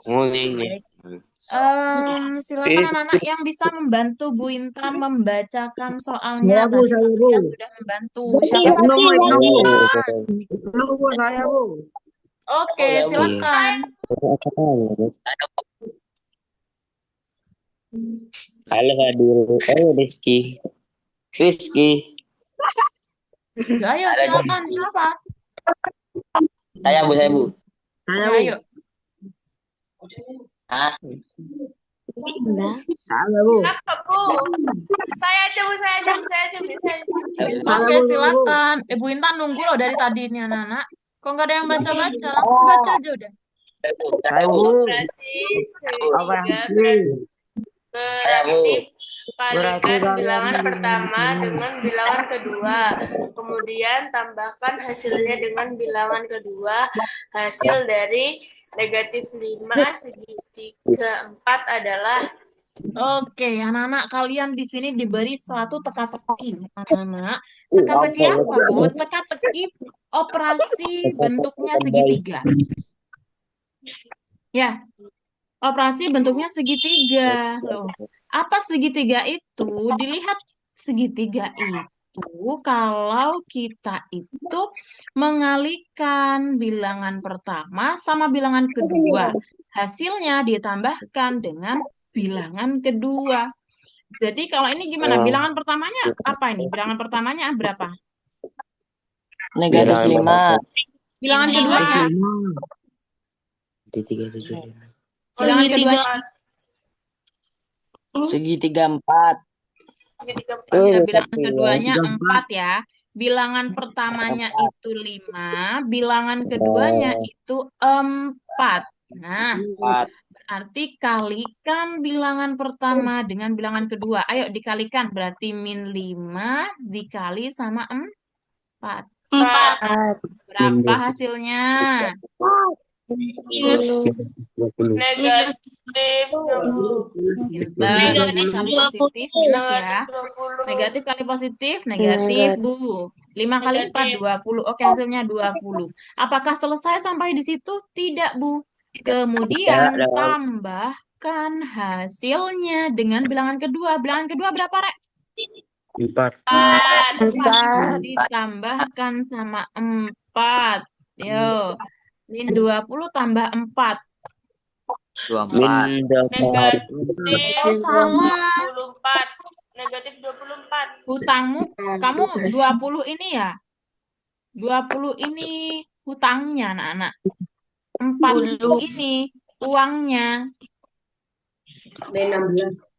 Nguling. Baik. Silakan anak-anak yang bisa membantu Bu Intan membacakan soalnya. Saya Bu, Tadi saya Bu. Satria sudah membantu. Siapa Ibnu, saja yang Ibnu, Bu. silakan. Ibnu, Bu, saya Bu. Oke, silakan. Halo Fadil. Halo Rizky. Rizky. Ayo, Ada silakan. Siapa? saya Bu, saya Bu. Saya Ya, Bu. ayo. Ah, Saya Bu. Apa, Bu? Saya aja, Bu. Saya aja, Bu. Saya aja, Bu. Saya aja. Saya Oke, Bu, saya Bu. silakan. Bu Intan nunggu loh dari tadi nih anak-anak. Kok nggak ada yang baca-baca? Langsung baca aja udah. saya Bu. Operasi Apa yang segitiga asli? beraktif Berarti kalikan kalian bilangan dengan pertama ini. dengan bilangan kedua. Kemudian tambahkan hasilnya dengan bilangan kedua. Hasil dari negatif 5 segitiga 4 adalah Oke, anak-anak kalian di sini diberi suatu teka-teki, anak-anak. Teka-teki apa, Bu? Teka-teki operasi bentuknya segitiga. Ya, operasi bentuknya segitiga. Loh, apa segitiga itu? Dilihat segitiga itu kalau kita itu mengalihkan bilangan pertama sama bilangan kedua. Hasilnya ditambahkan dengan bilangan kedua. Jadi kalau ini gimana? Bilangan pertamanya apa ini? Bilangan pertamanya berapa? Negatif 5. Bilangan keduanya? Di 375. Bilangan keduanya? Segitiga 4. segitiga 4. Ya, bilangan keduanya 4 ya. Bilangan pertamanya itu 5, bilangan keduanya itu 4. Nah, berarti kalikan bilangan pertama dengan bilangan kedua. Ayo dikalikan, berarti min 5 dikali sama 4. 4. Berapa hasilnya? Negatif 20. Pintar, negatif kali positif minus ya. Negatif kali positif, negatif, Bu. 5 kali 4, 20. Oke, hasilnya 20. Apakah selesai sampai di situ? Tidak, Bu. Kemudian tambahkan hasilnya dengan bilangan kedua. Bilangan kedua berapa, Rek? 4. 4. Ditambahkan sama 4. Yo. Min 20 tambah 4. 24. Negatif Salah. 24. Negatif 24. Hutangmu, kamu 20 ini ya? 20 ini hutangnya, anak-anak. 40 ini uangnya. Min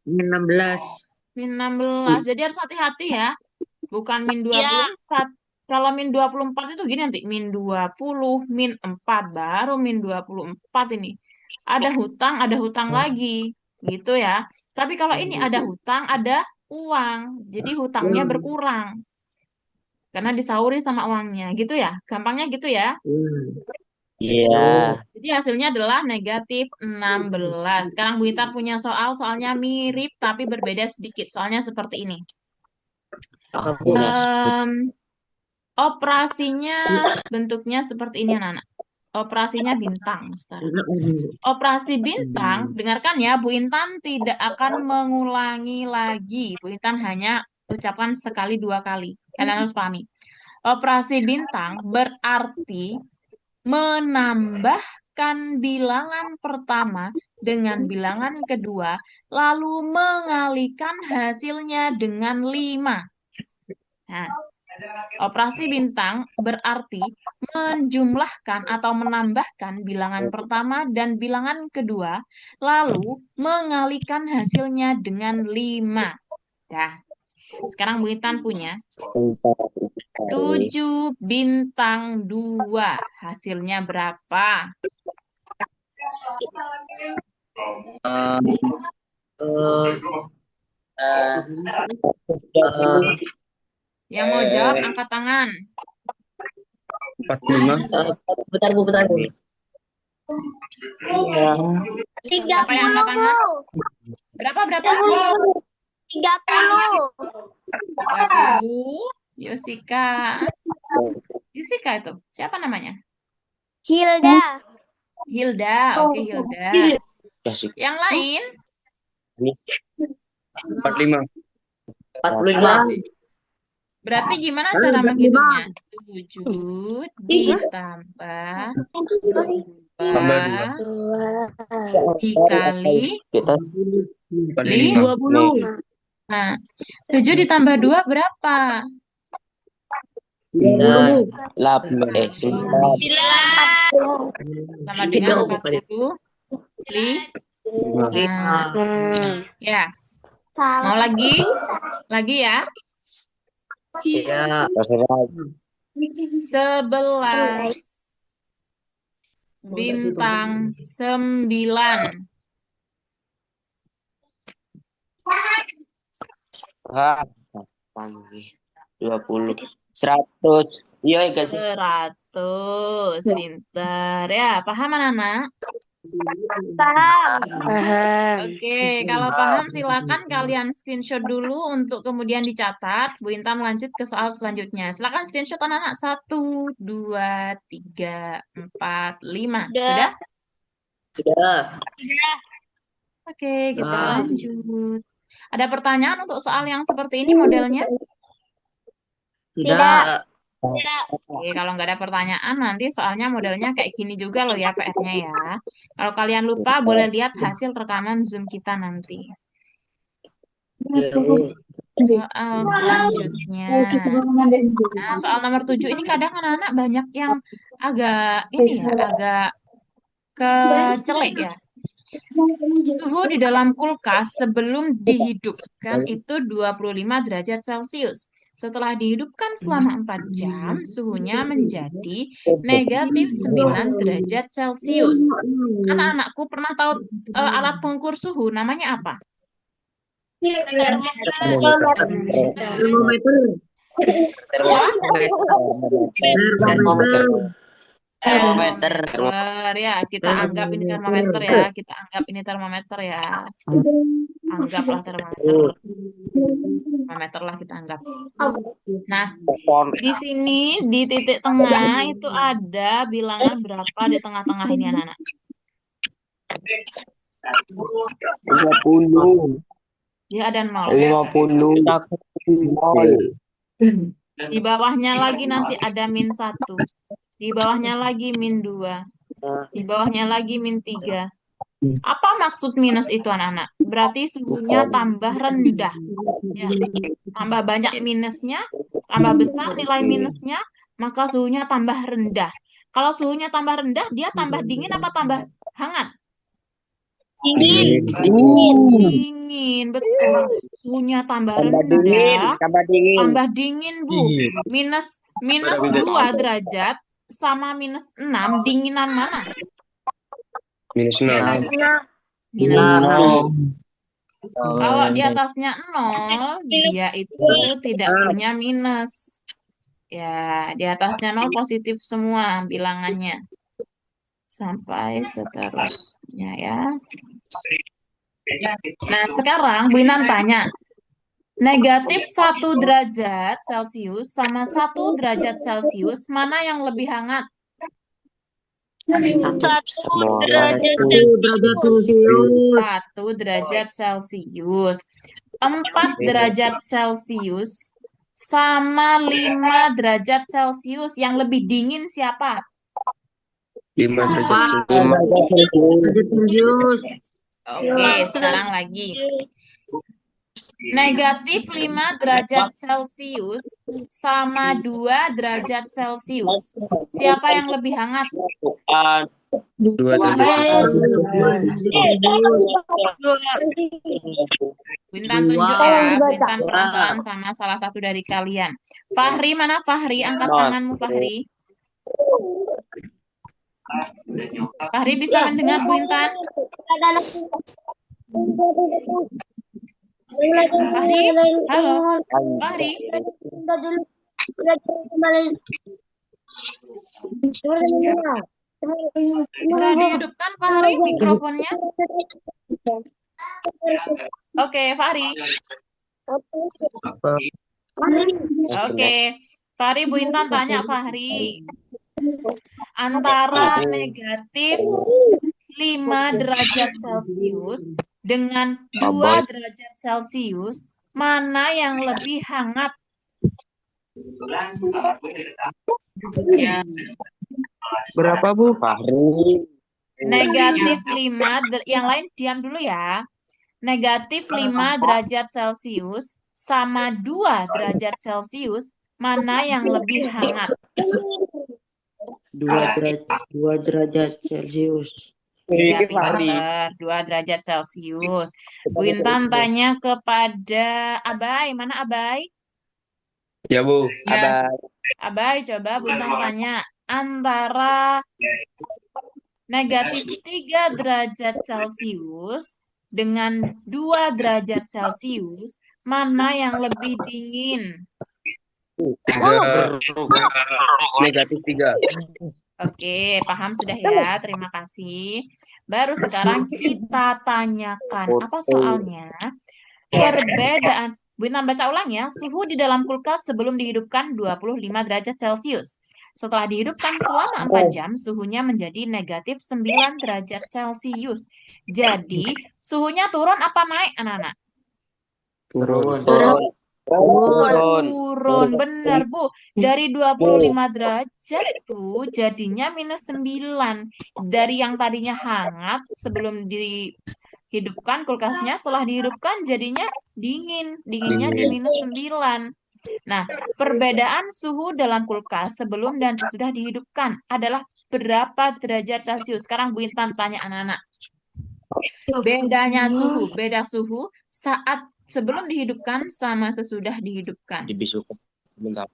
16. Min 16. Jadi harus hati-hati ya. Bukan min 24. Kalau min 24 itu gini nanti. Min 20, min 4. Baru min 24 ini. Ada hutang lagi. Gitu ya. Tapi kalau ini ada hutang, ada uang. Jadi hutangnya berkurang. Karena disauri sama uangnya. Gitu ya. Gampangnya gitu ya. Iya. Jadi hasilnya adalah negatif 16. Sekarang Bu Intan punya soalnya mirip tapi berbeda sedikit. Soalnya seperti ini. Operasinya bentuknya seperti ini, anak-anak. Operasinya bintang sekarang. Operasi bintang, dengarkan ya, Bu Intan tidak akan mengulangi lagi. Bu Intan hanya ucapkan sekali, 2 kali. Kalian harus pahami. Operasi bintang berarti menambahkan bilangan pertama dengan bilangan kedua, lalu mengalihkan hasilnya dengan 5. Nah, operasi bintang berarti menjumlahkan atau menambahkan bilangan pertama dan bilangan kedua, lalu mengalihkan hasilnya dengan 5. Nah, sekarang Bu Intan punya 7 bintang 2. Hasilnya berapa? Yang mau jawab angkat tangan. 45. Bentar, Bu. Siapa yang angkat tangan? Berapa? 30. 30. Yusika itu. Siapa namanya? Hilda. Hilda, oke Hilda. Ya sih. Yang lain? 45. 45. Berarti gimana cara menghitungnya? 7 ditambah 2 dikali Kita 20. Nah, 7 ditambah 2 berapa? 9. Sama dengan 40. Nah, ya. Mau lagi? Lagi ya? Ya. 11 bintang 9. Ah, 20. 100. Iya, guys. 100. Pintar. Ya, paham anak-anak? Oke, kalau paham silakan kalian screenshot dulu untuk kemudian dicatat. Bu Intan lanjut ke soal selanjutnya. Silakan screenshot anak-anak. 1, 2, 3, 4, 5. Sudah? Sudah. Oke, kita lanjut. Ada pertanyaan untuk soal yang seperti ini modelnya? Tidak. Oke, kalau nggak ada pertanyaan nanti soalnya modelnya kayak gini juga loh ya PR-nya ya. Kalau kalian lupa boleh lihat hasil rekaman Zoom kita nanti. Soal selanjutnya. Nah, soal nomor 7 ini kadang anak-anak banyak yang agak agak kecelek ya. Suhu di dalam kulkas sebelum dihidupkan itu 25 derajat Celcius. Setelah dihidupkan selama 4 jam, suhunya menjadi negatif 9 derajat Celcius. Anak-anakku pernah tahu alat pengukur suhu namanya apa? Termometer. Ya, kita anggap ini termometer ya. Kita anggap ini termometer ya. Anggaplah termometer. Termometer lah kita anggap. Nah, di sini di titik tengah itu ada bilangan berapa di tengah-tengah ini anak-anak? 30. Dia ada 0. 50. 0. Di bawahnya lagi nanti ada -1. Di bawahnya lagi -2. Di bawahnya lagi -3. Apa maksud minus itu anak-anak? Berarti suhunya tambah rendah. Ya. Tambah banyak minusnya, tambah besar nilai minusnya, maka suhunya tambah rendah. Kalau suhunya tambah rendah, dia tambah dingin apa tambah hangat? Dingin, betul. Suhunya tambah rendah, tambah dingin, Bu. Minus 2 derajat sama -6, dinginan mana? -6. -6. Kalau di atasnya 0, dia itu tidak punya minus. Ya, di atasnya 0 positif semua bilangannya. Sampai seterusnya ya. Nah, sekarang Bu Inan tanya. Negatif 1 derajat Celcius sama 1 derajat Celcius, mana yang lebih hangat? 1 derajat 1 derajat Celcius. 4 derajat Celcius sama 5 derajat Celcius. Yang lebih dingin siapa? 5 derajat. Oke, sekarang lagi. Negatif 5 derajat Celcius sama 2 derajat Celcius. Siapa yang lebih hangat? 2 derajat. Bintan tunjuk ya. Bintan penasaran sama salah satu dari kalian. Fahri, mana Fahri? Angkat tanganmu, Fahri. Fahri bisa mendengar Bu Intan? Fahri? Halo? Fahri? Bisa dihidupkan Fahri mikrofonnya? Oke, Fahri. Oke. Fahri, Bu Intan tanya Fahri. Antara negatif 5 derajat Celcius dengan 2 derajat Celcius, mana yang lebih hangat? Berapa, Bu? Fahri. Negatif 5, yang lain diam dulu ya. Negatif 5 derajat Celcius sama 2 derajat Celcius, mana yang lebih hangat? 2 derajat Celcius. Iya, Fahri. pinter. 2 derajat Celcius. Bu Intan tanya kepada Abai. Mana Abai? Ya, Bu. Abah. Abai, coba Bu Intan tanya. Antara negatif 3 derajat Celcius dengan 2 derajat Celcius, mana yang lebih dingin? 3. Negatif 3. Oke, paham sudah ya. Terima kasih. Baru sekarang kita tanyakan. Apa soalnya? Perbedaan. Bu Intan baca ulang ya. Suhu di dalam kulkas sebelum dihidupkan 25 derajat Celcius. Setelah dihidupkan selama 4 jam, suhunya menjadi negatif 9 derajat Celcius. Jadi, suhunya turun apa naik, anak-anak? Turun. Turun, benar Bu. Dari 25 derajat tuh jadinya minus 9. Dari yang tadinya hangat sebelum dihidupkan kulkasnya, setelah dihidupkan jadinya dingin. Dinginnya di minus 9. Nah, perbedaan suhu dalam kulkas sebelum dan sesudah dihidupkan adalah berapa derajat Celcius? Sekarang Bu Intan tanya anak-anak. Bedanya suhu, beda suhu saat sebelum dihidupkan sama sesudah dihidupkan. Dibisukan. Bentar.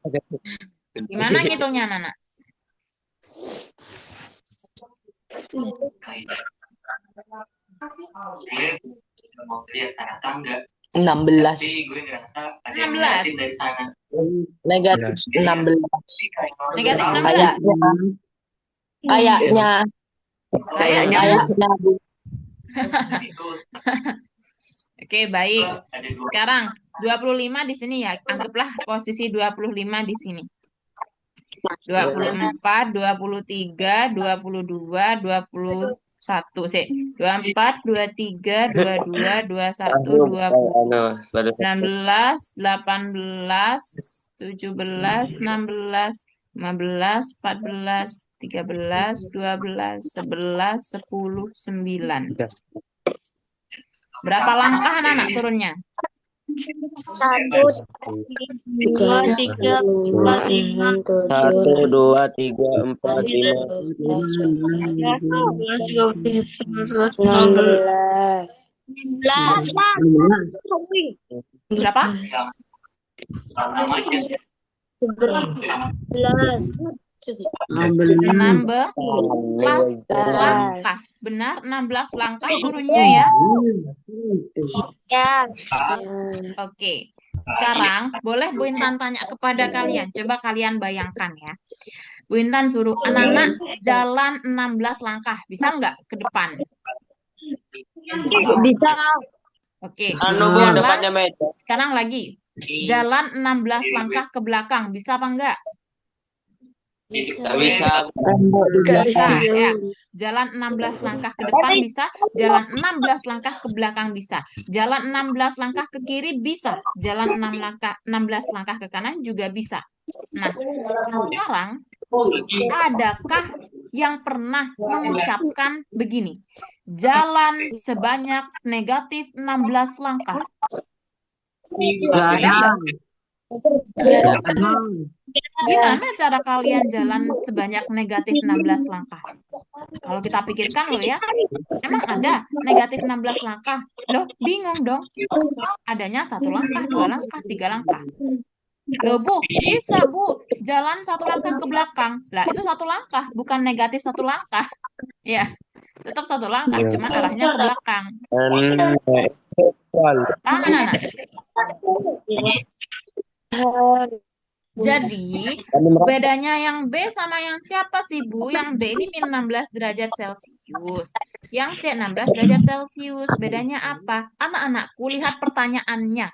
Gimana ngitungnya, anak-anak? 16. 16. Negatif 16. Negatif 16. Kayaknya. Oke, baik. Sekarang 25 di sini ya. Anggaplah posisi 25 di sini. 24, 23, 22, 21 sih. 24, 23, 22, 21, 20, 19, 18, 17, 16, 15, 14, 13, 12, 11, 10, 9. Berapa langkah anak-anak turunnya? 1, 2, 3, 4, 5, 1, 2, 3, 4, 5. 16. Berapa? 16 langkah. Benar, 16 langkah turunnya ya. Oke. Sekarang boleh Bu Intan tanya kepada kalian. Coba kalian bayangkan ya. Bu Intan suruh anak-anak jalan 16 langkah. Bisa nggak ke depan? Bisa. Oke. Bu, depannya meja. Sekarang lagi. Jalan 16 langkah ke belakang. Bisa apa enggak? Tidak bisa. Bisa ya. Jalan 16 langkah ke depan bisa, jalan 16 langkah ke belakang bisa. Jalan 16 langkah ke kiri bisa, jalan 16 langkah ke kanan juga bisa. Nah, sekarang adakah yang pernah mengucapkan begini? Jalan sebanyak negatif 16 langkah. Ada nggak? Gimana cara kalian jalan sebanyak negatif 16 langkah? Kalau kita pikirkan loh ya, emang ada negatif 16 langkah? Loh, bingung dong. Adanya 1 langkah, 2 langkah, 3 langkah. Loh Bu, bisa Bu, jalan 1 langkah ke belakang. Lah itu 1 langkah, bukan negatif 1 langkah. Ya, tetap 1 langkah, cuman arahnya ke belakang. Paham anak-anak? Jadi, bedanya yang B sama yang C apa sih, Bu? Yang B ini min 16 derajat Celcius. Yang C 16 derajat Celcius. Bedanya apa? Anak-anakku, lihat pertanyaannya.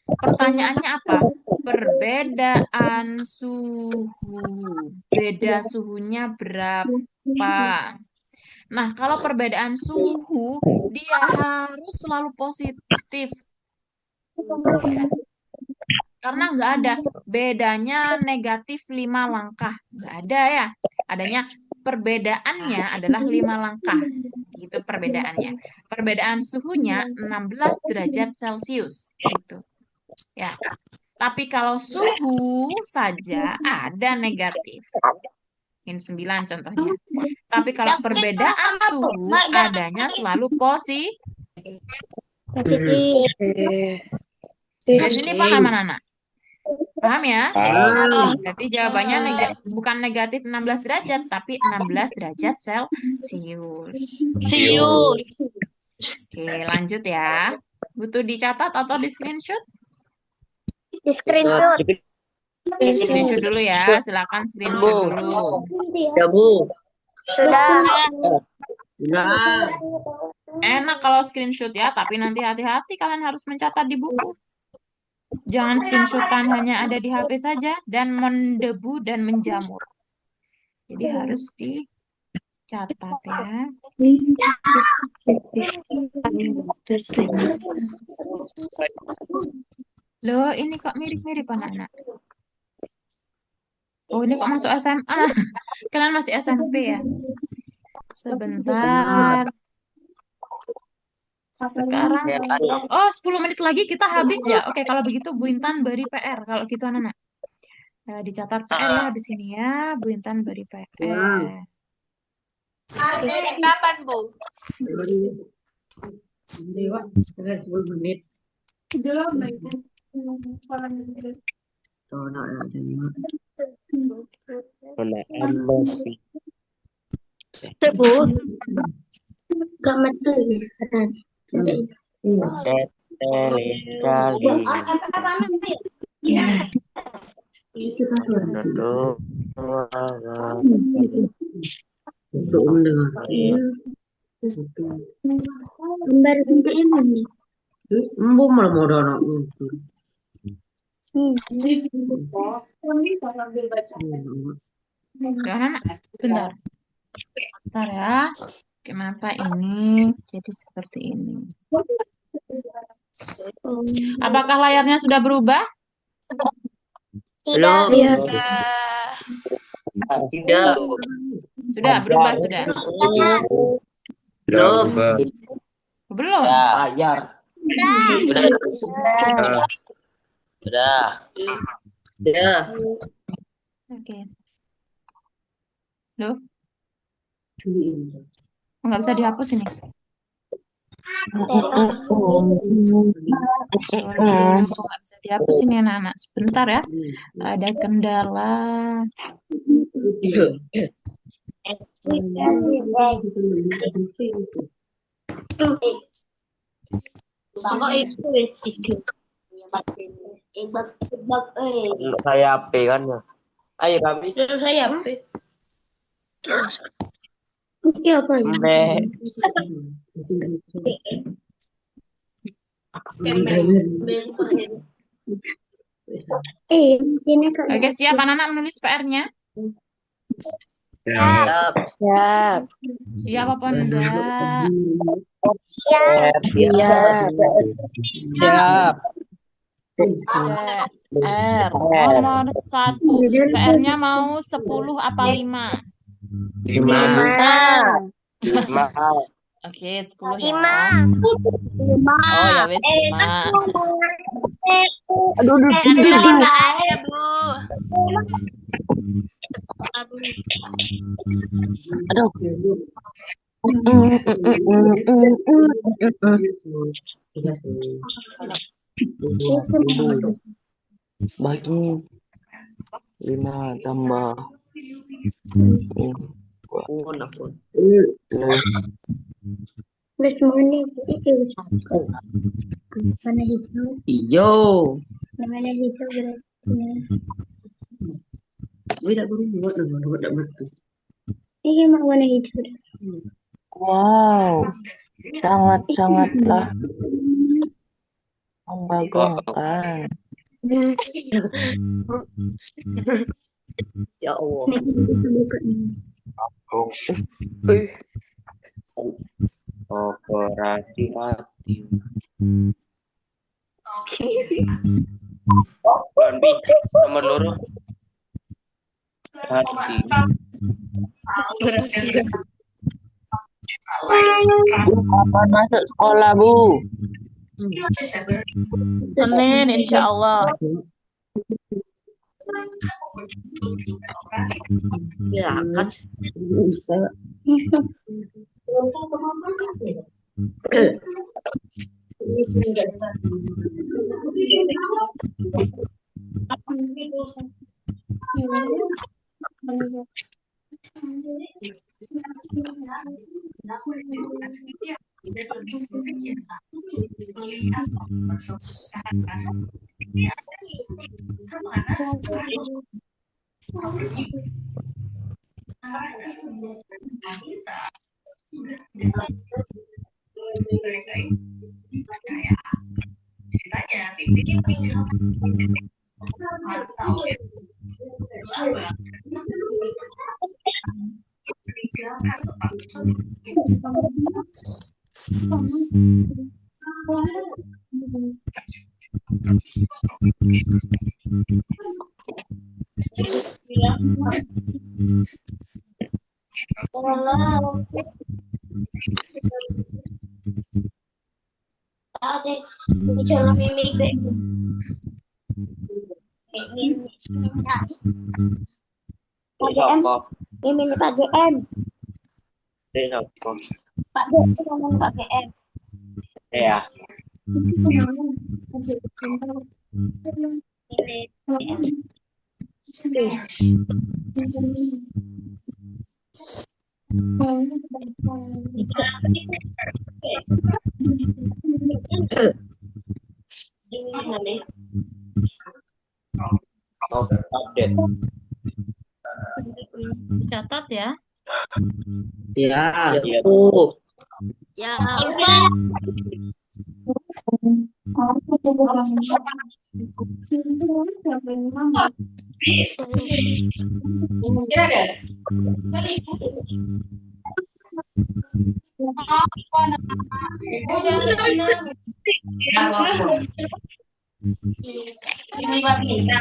Pertanyaannya apa? perbedaan suhu. Beda suhunya berapa? Nah, kalau perbedaan suhu, dia harus selalu positif. Karena nggak ada bedanya negatif 5 langkah. Nggak ada ya. Adanya perbedaannya adalah 5 langkah. Gitu perbedaannya. Perbedaan suhunya 16 derajat Celcius. Gitu. Ya. Tapi kalau suhu saja ada negatif. Ini 9 contohnya. Tapi kalau perbedaan suhu adanya selalu positif. Di sini paham anak-anak? Paham ya? Berarti jawabannya bukan negatif 16 derajat, tapi 16 derajat Celcius. Oke, lanjut ya. Butuh dicatat atau di screenshot? Di screenshot. Screenshot dulu ya. Silakan screenshot dulu. Ya, Bu. Sudah. Nah, Enak kalau screenshot ya, tapi nanti hati-hati kalian harus mencatat di buku. Jangan screenshotan hanya ada di HP saja dan mendebu dan menjamur. Jadi harus dicatat ya. Loh, ini kok mirip-mirip anak-anak. Oh, ini kok masuk SMA. Kalian masih SMP ya? Sebentar. Sekarang, oh 10 menit lagi kita habis ya. Oke, kalau begitu Bu Intan beri PR. Kalau gitu anak-anak. Dicatat PR ya habis ini ya. Bu Intan beri PR. Kapan, Bu? lewat sekitar 10 menit. Oh, nak jadi. Mana emosi. Tebu. Selamat pagi. Untuk mendengar. Gambar bentuk ini. Embu malah mau ada anak itu. Tuh, anak-anak, bentar. Bentar ya. Kenapa ini jadi seperti ini? Apakah layarnya sudah berubah? Tidak. Tidak. Sudah berubah, sudah. Belum. Belum. Ajar. Sudah. Ya. Oke. Loh, nggak bisa dihapus ini. Nggak bisa dihapus ini anak-anak. Sebentar ya. Ada kendala. Saya HP kan ya. Ayo kami. Saya Oke, apa ya? Sini Kak. Oke, siap anak-anak menulis PR-nya? Siap. Siap. Siap apa enggak? Siap. PR nomor 1. PR-nya mau 10 apa 5? 5. Oke, 10 ya. Oh ya wes 5. Aja, Bu. Bagi 5 tambah Terus mana itu? Warna hijau. hijau. Warna hijau berarti. Tidak perlu buat betul. Ini mak warna hijau. Wow, sangat-sangatlah membagongkan. Ya Allah. Nih, bisa buka nih. Operasi hati. Bambi, nomor loro. Hati. Kapan masuk sekolah, Bu? Senin, insya Allah. Ya kan. Siapa? Ini Pak GM. Siapa? Pak GM ngomong Pak GM. Ya. Update. Dicatat ya. Ya, Iya. Bu. Ya. Ini konda.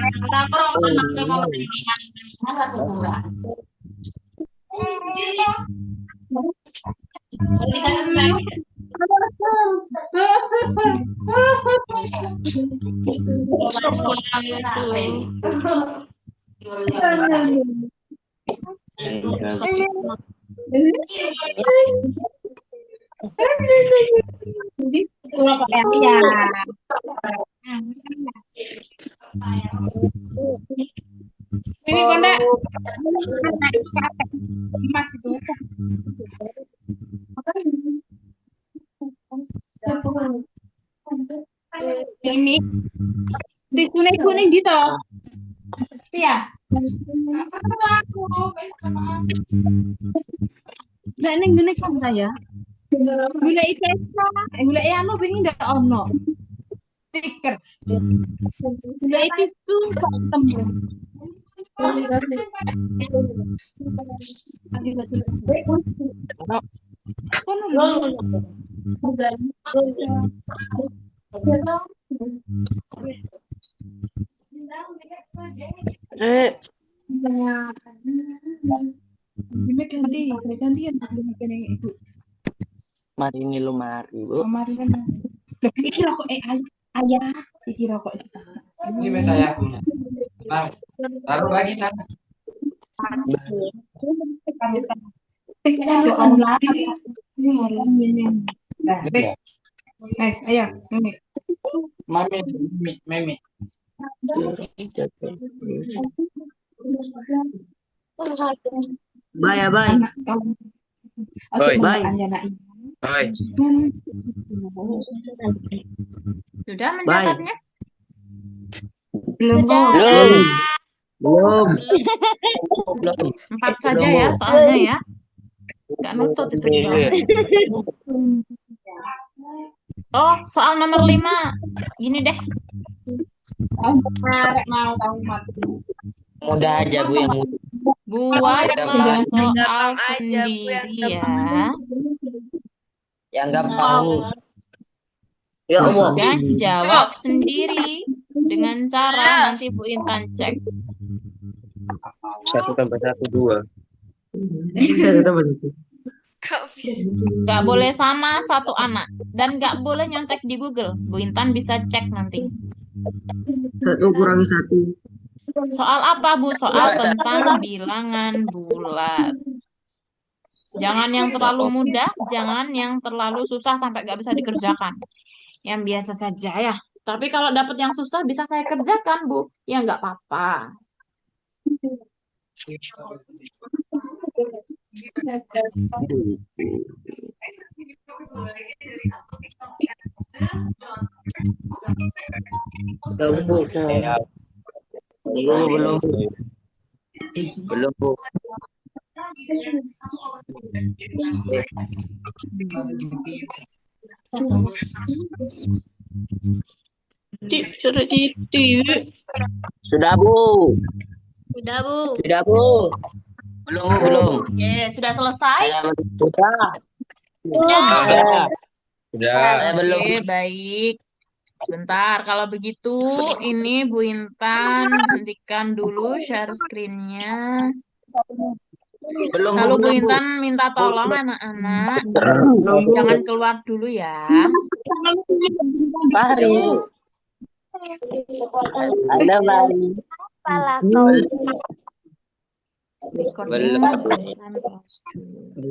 Ini di kuning-kuning gitu. Iya. Lah ning ngene kan saya. Gula itu gula anu pengen ndak ono. Stiker. Gula itu tuh tembus. Ganti itu. Mari ini lu mari, Bu. Kemarin iki rokok ayah iki rokok itu. Ini saya punya. Nah, taruh lagi nah. Ayo, ini. Mami. Bye ya, bye. Bye. Bye. Hai. Sudah mencatatnya? Belum. Belum. 4 saja ya soalnya ya. Nggak nutut itu juga. Oh, soal nomor 5. Gini deh. Mau tahu mati. Mudah aja Bu yang mudah. Buatlah soal Gampang aja, Bu, yang sendiri ya. Yang gampang Bu. Ya Allah. Dan jawab sendiri dengan cara nanti Bu Intan cek. 1 tambah 1 2. 1 tambah 1. Gak bisa. Nggak boleh sama satu anak. Dan nggak boleh nyontek di Google. Bu Intan bisa cek nanti. 1 kurangi 1. Soal apa Bu? Soal tentang bilangan bulat. Jangan yang terlalu mudah, jangan yang terlalu susah sampai nggak bisa dikerjakan. Yang biasa saja ya. Tapi kalau dapat yang susah bisa saya kerjakan Bu. Ya nggak apa-apa. Belum Bu. Ya, Belum. belum Bu. Sudah Bu. Sudah, Bu. Sudah Bu. Belum. Oke, sudah selesai? Sudah. Ya. Sudah. Saya belum. Oke, baik. Sebentar, kalau begitu ini Bu Intan hentikan dulu share screen-nya. Belum Lalu Bu Bu. Intan minta tolong anak-anak jangan keluar dulu ya. Mari. Ada mari. Kepala kau. Rekornya Bu Intan pause dulu.